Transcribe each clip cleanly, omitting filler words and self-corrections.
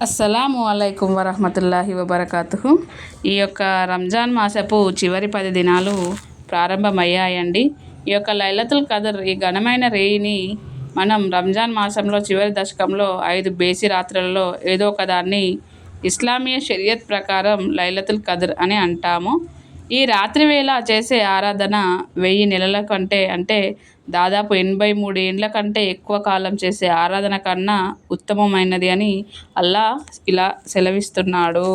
అస్సలాము అలైకుం వరహమతుల్లాహి వబర్కాతుహు. ఈ యొక్క రంజాన్ మాసపు చివరి 10 దినాలు ప్రారంభమయ్యాయండి. ఈ యొక్క లైలతుల్ కదర్, ఈ ఘనమైన రేయిని మనం రంజాన్ మాసంలో చివరి దశకంలో 5 బేసి రాత్రులలో ఏదో ఒక దాన్ని ఇస్లామీయ షరియత్ ప్రకారం లైలతుల్ కదర్ అని అంటాము. ఈ రాత్రి వేళ చేసే ఆరాధన 1000 నెలల కంటే, అంటే దాదాపు 83 ఏండ్ల కంటే ఎక్కువ కాలం చేసే ఆరాధన కన్నా ఉత్తమమైనది అని అల్లాహ్ ఇలా సెలవిస్తున్నాడు.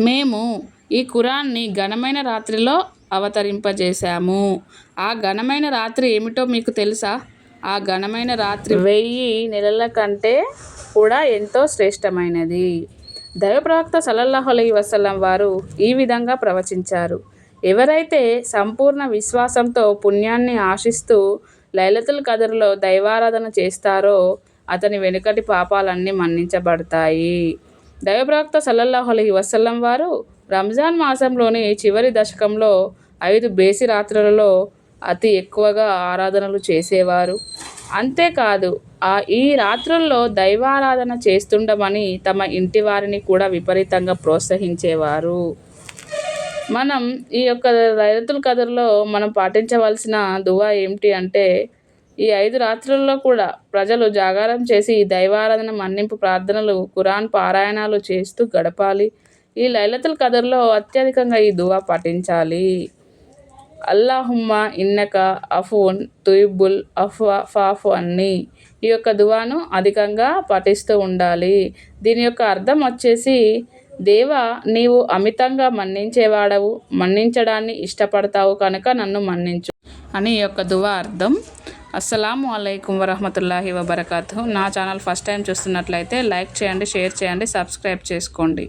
మేము ఈ ఖురాన్ని ఘనమైన రాత్రిలో అవతరింపజేశాము. ఆ ఘనమైన రాత్రి ఏమిటో మీకు తెలుసా? ఆ ఘనమైన రాత్రి 1000 నెలల కంటే కూడా ఎంతో శ్రేష్టమైనది. దైవ ప్రవక్త సల్లల్లాహు అలైహి వసల్లం వారు ఈ విధంగా ప్రవచించారు: ఎవరైతే సంపూర్ణ విశ్వాసంతో పుణ్యాన్ని ఆశిస్తూ లైలతుల్ కదర్లో దైవారాధన చేస్తారో అతని వెనుకటి పాపాలన్నీ మన్నించబడతాయి. దైవ ప్రవక్త సల్లల్లాహు అలైహి వసల్లం వారు రంజాన్ మాసంలోని చివరి దశకంలో 5 బేసి రాత్రులలో అతి ఎక్కువగా ఆరాధనలు చేసేవారు. అంతేకాదు, ఈ రాత్రుల్లో దైవారాధన చేస్తుండమని తమ ఇంటి వారిని కూడా విపరీతంగా ప్రోత్సహించేవారు. మనం ఈ యొక్క లైలతుల్ కదర్లో మనం పాటించవలసిన దువా ఏమిటి అంటే, ఈ 5 రాత్రుల్లో కూడా ప్రజలు జాగారం చేసి దైవారాధన, మన్నింపు ప్రార్థనలు, ఖురాన్ పారాయణాలు చేస్తూ గడపాలి. ఈ లైలతుల్ కదర్లో అత్యధికంగా ఈ దువా పఠించాలి: అల్లాహుమ్మ ఇన్నక అఫూన్ తుహిబ్బుల్ అఫ్వ ఫాఫు అన్నీ. ఈ యొక్క దువాను అధికంగా పఠిస్తూ ఉండాలి. దీని యొక్క అర్థం వచ్చేసి, దేవా, నీవు అమితంగా మన్నించేవాడవు, మన్నించడాన్ని ఇష్టపడతావు కనుక నన్ను మన్నించు అని ఈ యొక్క దువా అర్థం. అస్సలాము అలైకుం వరహమతుల్లాహి వబర్కాతుహు. నా ఛానల్ ఫస్ట్ టైం చూస్తున్నట్లయితే లైక్ చేయండి, షేర్ చేయండి, సబ్స్క్రైబ్ చేసుకోండి.